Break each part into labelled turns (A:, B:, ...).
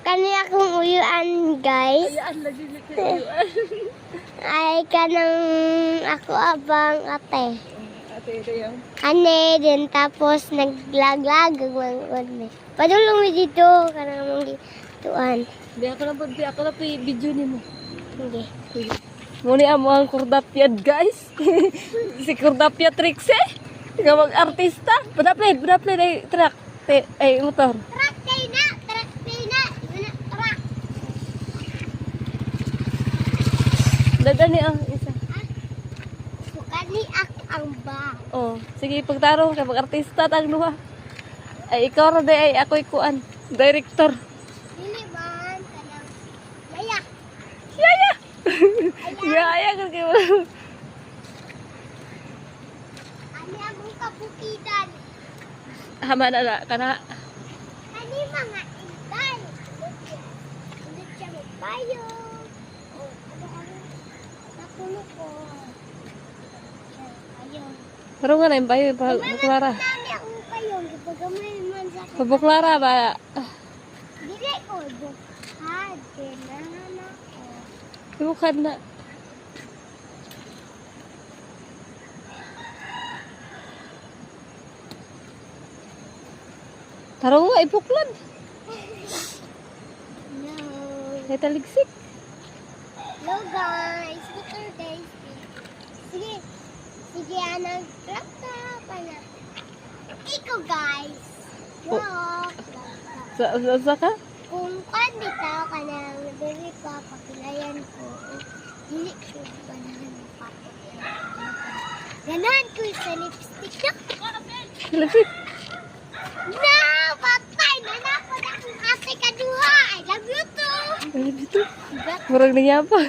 A: Kani akong uyuan, guys.
B: Ayaan lagi ni kayuan.
A: Ay, kanang ako abang ate.
B: Ate ito yung.
A: Ane, din tapos naglaglag ang mga padulong mi dito, kanang mong gituan.
B: Di ako na po video ni mo.
A: Hindi.
B: Muni amo ang kurdapyad guys. Si kurdapyad Trixie. Nga mag-artista. Budaplay ay truck. Ay motor.
A: Truck day na. Truck.
B: Dadan ni ang isa.
A: Sukani ako ang ba.
B: Oh, sige pagtarong kay mag-artista tag duha. Ay ikaw ra day ay ako ikuan. Director.
A: Dili man kanang Yaya.
B: Yaya. Yaya ka kay mo.
A: Ani akong kabukidan.
B: Hama na kana.
A: Kani mga idan. Hindi siya magbayo. Oh, ano. Napuno ko. Ayun.
B: Pero nga na yung bayo, buklara.
A: Dami akong payong. Ipagamay man sa
B: Buklara ba?
A: Dili ko. Bukad. Kailangan ako.
B: Ibukad na. Tarong nga, ibuklad.
A: No.
B: Ay taligsik.
A: Hello guys. Scooter days. Sige. Sige, anong trap pa na. Ikaw guys. Walk.
B: Sa ka?
A: Kung kan bitaw ka ng dili pa pakilayan ko. Dili ko pa na papakilayan. Ganahan ko sa lipstick.
B: Taligsik.
A: No! Patay na na ako na kung kasi kaduha. I love you too.
B: Ay, dito. Murag nangyapon.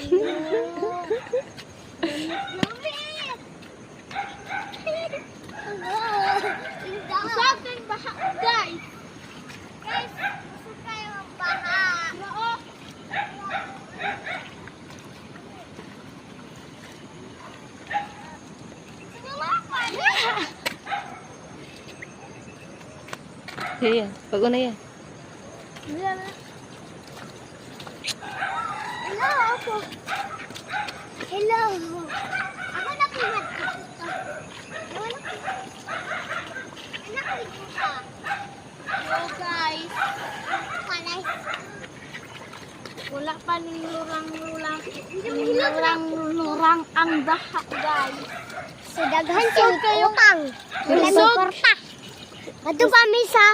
A: Usapin baha, guys. Guys, gusto kayo ang baha. Oo.
B: Yan, pag una yan.
A: Hello, ako. Hello. Ako na pinag ko. Hello guys. Wala pa ning lurang ang baha guys. So daghan kayo utang. Wala mo porta. Ato pa misa.